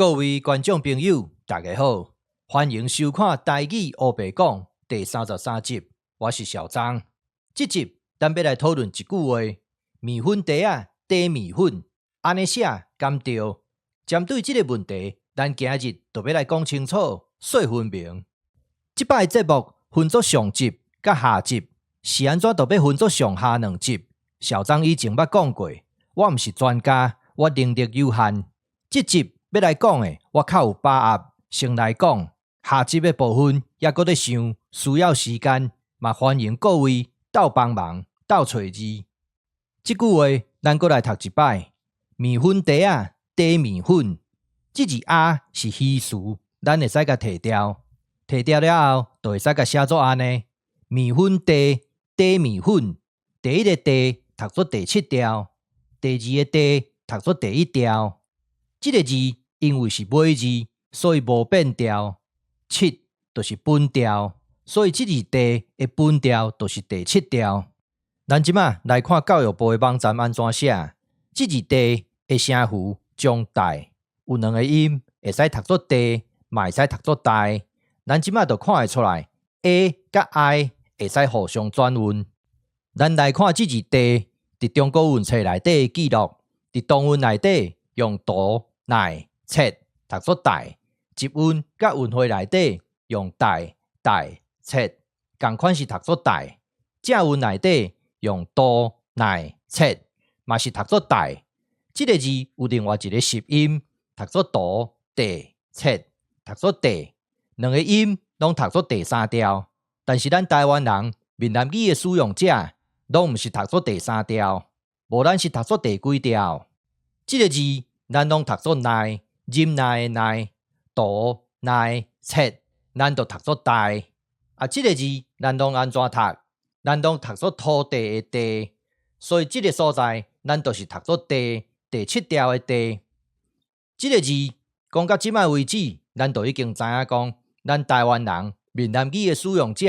各位观众朋友，大家好，欢迎收看《台语黑白讲》第33集。我是小张。这集咱要来讨论一句话：面粉袋啊，底面粉，安尼写敢对？针对这个问题，咱今日就要来讲清楚、说分明。这摆节目分作上集甲下集，是安怎就要分作上下两集？小张以前捌讲过，我毋是专家，我能力有限。这集要来讲的，我较有把握，先来讲。下集的部分也搁在想，需要时间，嘛欢迎各位斗帮忙、斗找字。这句话咱搁来读一摆。面粉袋啊，底面粉。这字啊是虚词，咱会使甲摕掉。摕掉了后，就会使甲写作安尼：面粉袋，底面粉。第一个地读作第7调，第二个地读作第1调。这个字因为是尾字，所以无变调。7就是本调，所以这字地的本调就是第7调。咱即马来看教育部的网站安怎写。这字地的声符将带有两个音，会使读作地，嘛会使读作带。咱即马就看会出来 ，a 甲 i 会使互相转运。咱来看这字地伫中国文册内底的记录，伫动文内底用读、乃、切读作带，集韵甲韵会内底用带、切，同款是读作带。正韵内底用读、乃、切，嘛是读作带。这个字有另外一个实音，读作读、地、切，读作地，两个音拢读作第3调。但是咱台湾人闽南语的使用者，拢毋是读作第3调，无咱是读作第几调。这个字咱拢读作乃，忍耐的耐，读、乃、切，咱就读作带。这个字咱拢安怎读？咱拢读作土地的地，所以这个所在咱就是读作地，第7调的地。这个字讲到即摆为止，咱就已经知影讲，咱台湾人闽南语的使用者，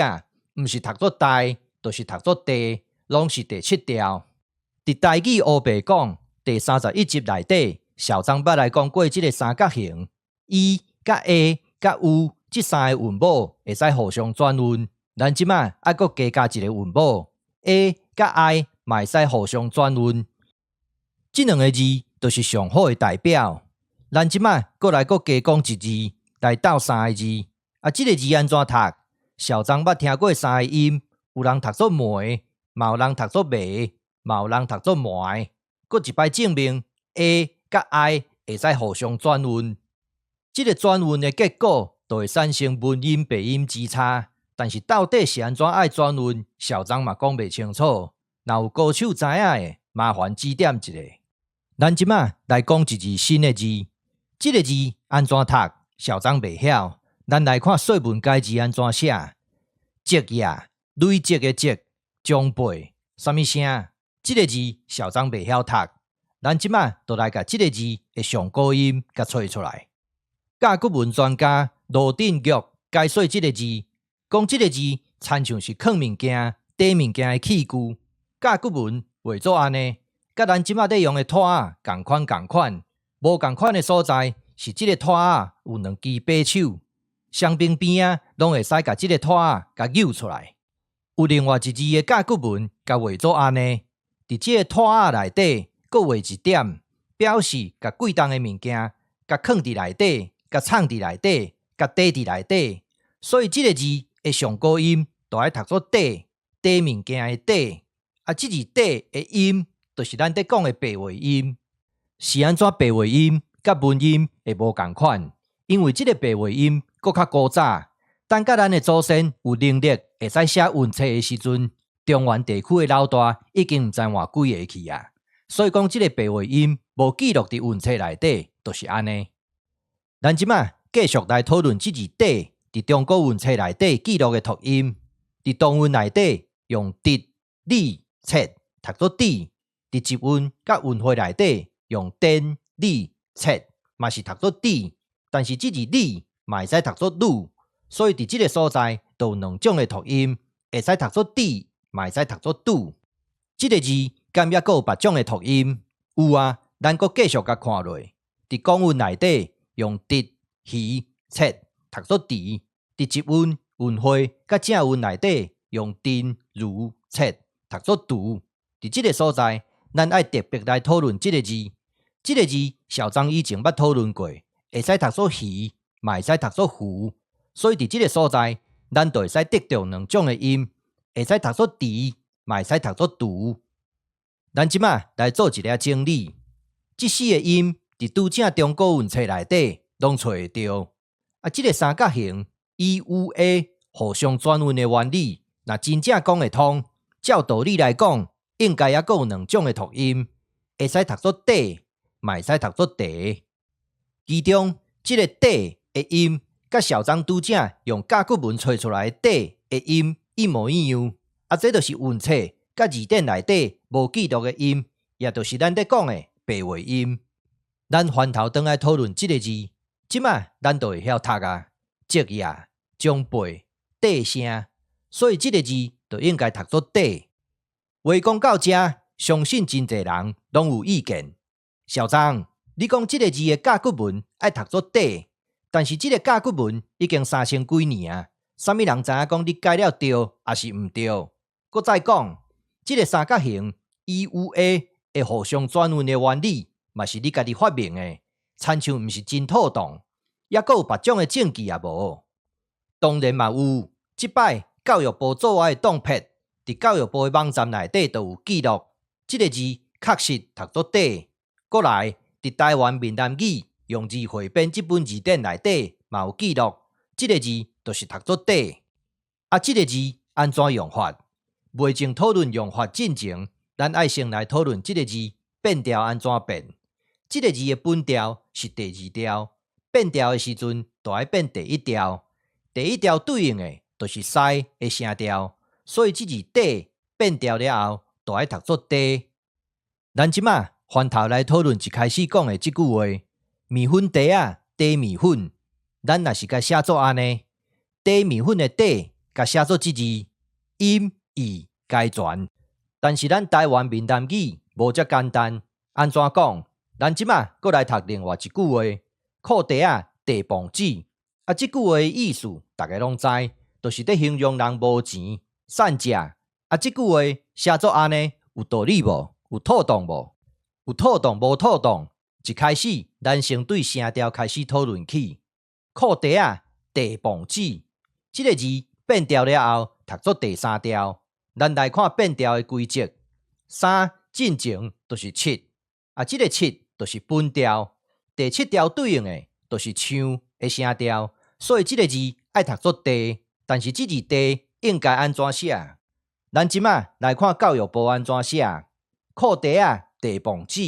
毋是读作带，就是读作地，拢是第7调。伫台语黑白讲第31集内底，小张捌来讲过即个三角形 ，i 甲 a 甲 u 这3个韵母会使互相转运。咱即摆还搁加一个韵母 a 甲 i 嘛会使互相转运。这两个字就是上好的代表。咱即摆搁来加讲一字来斗3个字。这个字安怎读？小张捌听过3个音，有人读作梅，嘛有人读作梅，嘛有人读作梅。搁一摆证明 a 甲 i 会使互相转运。这个转运的结果，就会产生文音白音之差。但是到底是安怎爱转运，小张嘛讲袂清楚。若有高手知影的，麻烦指点一下。咱即马来讲一字新的字，这个字安怎读？小张袂晓。咱来看说文解字安怎写。积呀，累积的积，将背，什么声？这个字小张袂晓读。咱即马就来甲这个字的上高音甲找出来。甲骨文专家罗定玉解说这个字，讲这个字参像是藏物件、底物件的器具。甲骨文画作安尼，甲咱即马在用的拖仔同款，无同款的所在是这个拖仔有2支把手，双边边啊拢会使甲这个拖仔甲扭出来。有另外一字的甲骨文甲画作安尼，伫这个拖仔内底各画一点，表示甲贵重的物件甲藏伫内底。甲藏伫内底，甲底伫内底，所以这个字的上高音就爱读作底，底物件的底。这字底的音，就是咱在讲的白话音。是安怎白话音甲文音会无同款？因为这个白话音搁较古早，等甲咱的祖先有能力会使写文册的时阵，中原地区的老大已经毋知换几个去啊。所以讲，这个白话音无记录伫文册内底，就是安尼。咱即马继续来讨论这字底伫中国文册内底记录的读音。伫动文内底用滴、哩、切读作滴；伫集韵甲韵会内底用颠、哩、切嘛是读作滴。但是这字哩嘛会使读作鲁，所以伫这个所在就有2种的读音，会使读作滴，嘛会使读作嘟。这个字敢也阁有别种的读音？有啊，咱阁继续甲看落。伫古文内底。用直、鱼、切读作直。伫直韵、韵会甲正韵内底用丁、如、切读作读。伫即个所在，咱爱特别来讨论即个字。即个字，小张以前捌讨论过，会使读作鱼，嘛会使读作胡。所以伫即个所在，咱就会使得到两种的音，会使读作直，嘛会使读作读。咱即马来做一个整理，即四个音伫拄正中国韵册内底拢找会到。即个三角形 E、U、A 互相转韵的原理，若真正讲会通，照道理来讲，应该还阁有两种的读音，会使读作底，嘛会使读作地。其中，即个底的音，甲小张拄正用甲骨文找出来的底的音一模一样。这就是韵册甲字典内底无记录的音，也就是咱在讲的白话音。咱翻头转来讨论即个字，即马咱就会晓读啊，职业、将背、底声，所以即个字就应该读作底。话讲到这，相信真侪人拢有意见。小张，你讲即个字的甲骨文爱读作底，但是即个甲骨文已经3000几年啊，啥物人知影讲你改了对还是毋对？搁再讲，即个三角形 E、U、A 会互相转韵的原理，嘛是你家己发明的，亲像毋是真妥当，抑阁有别种的证据也无。当然嘛有，即摆教育部做的档片，伫教育部的网站内底都有记录，即个字确实读作底。过来，伫台湾闽南语用字汇编即本字典内底嘛有记录，即个字就是读作底。即个字安怎用法？未经讨论用法进前，咱爱先来讨论即个字变调安怎变。即个字的本调是第2调，变调的时阵就爱变第1调。第1调对应的就是西的声调，所以即字底变调了后，就爱读作底。咱即马翻头来讨论一开始讲的即句话：面粉茶啊，茶面粉。咱若是甲写作安尼，茶面粉的底甲写作即字，音义皆全。但是咱台湾闽南语无遮简单，安怎讲？咱即马搁来读另外一句话：裤袋啊，地磅子。即句话的意思，大家拢知，就是在形容人无钱、散食。即句话写作安尼，有道理无？有妥当无？有妥当无妥当？一开始，咱先对声调开始讨论起。裤袋啊，地磅子。即个字变调了后，读作第3调。咱来看变调的规则。3进前就是7，即个7就是本调。第7调对应的就是唱的声调，所以即个字爱读作地，但是即字地应该安怎写？咱即马来看教育部安怎写。裤袋啊，地磅子。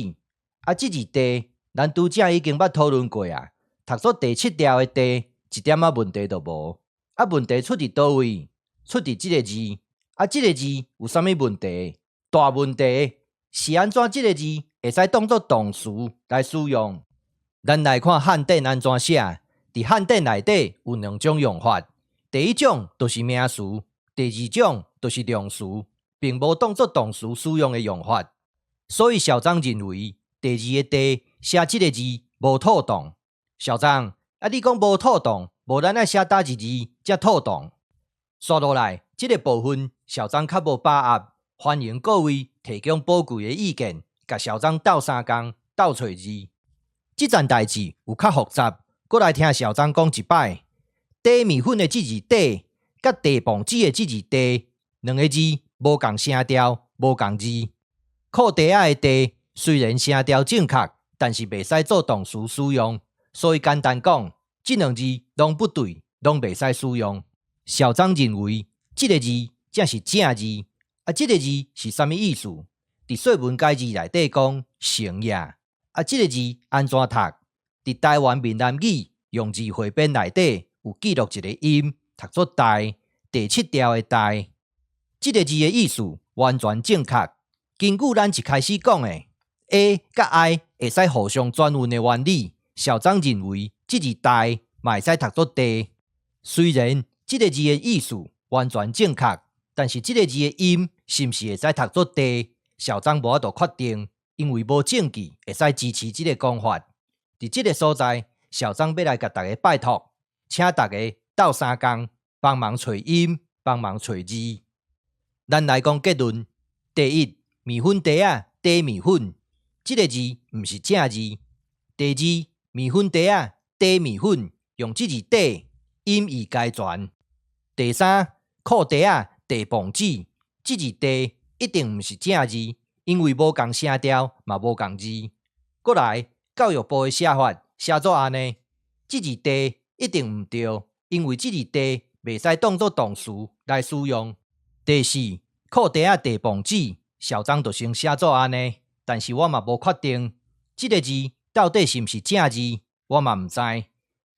即字地，咱拄则已经捌讨论过啊。读作第7调的地，一点问题都无。问题出伫倒位？出伫即个字。即个字有啥物问题？大问题是安怎？即个字会使当作动词来使用？咱来看汉典安怎写。伫汉典内底有2种用法，第1种就是名词，第2种就是量词，并无当作动词使用的用法。所以小张认为第2个地写即个字无妥当。小张，你讲无妥当，无咱爱写叨一字才妥当？刷落来，即个部分小张较无把握，欢迎各位提供宝贵的意见，甲小张斗3工，斗找字。即件代志有较复杂，搁来听小张讲一摆。茶面粉的即字底，甲地磅子的即字地，两个字无共声调，无共字。裤袋仔的地虽然声调正确，但是袂使做动词使用，所以简单讲，即两字拢不对，拢袂使使用。小张认为，即个字才是正字。即个字是啥物意思？伫说文解字内底讲成也。即个字安怎读？伫台湾闽南语用字汇编内底有记录一个音，读作台，第7调的台。即个字的意思完全正确。根据咱一开始讲的 A 甲 I 会使互相转韵的原理，小张认为即字台嘛会使读作地。虽然即个字的意思完全正确，但是即个字的音是毋是会使读作地，小张无法度确定，因为无证据会使支持即个讲法。伫即个所在，校长要来甲大家拜托，请大家斗相共，帮忙找音，帮忙找字。咱来讲结论：第一，面粉茶啊，茶面粉，这个字毋是正字。第二，面粉茶啊，茶面粉，用这字茶，音义皆全。第三，裤茶啊，茶磅子，这字茶一定毋是正字，因为无共声调，嘛无共字。过来，教育部的写法写作安尼，这字茶一定毋对，因为这字茶袂使当作动词来使用。第四，裤茶啊，茶磅子，校长就先写作安尼，但是我嘛无确定，这个字到底是毋是正字，我嘛毋知。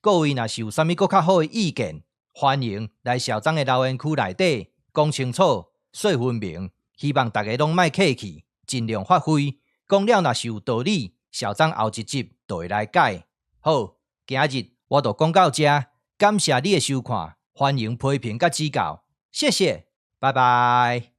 各位若是有啥物更较好的意见，欢迎来校长的留言区内底讲清楚、说分明。希望大家拢莫客气，尽量发挥。讲了若是有道理，校长后一集就会来改。好，今日我就讲到这，感谢你的收看，欢迎批评甲指教，谢谢，拜拜。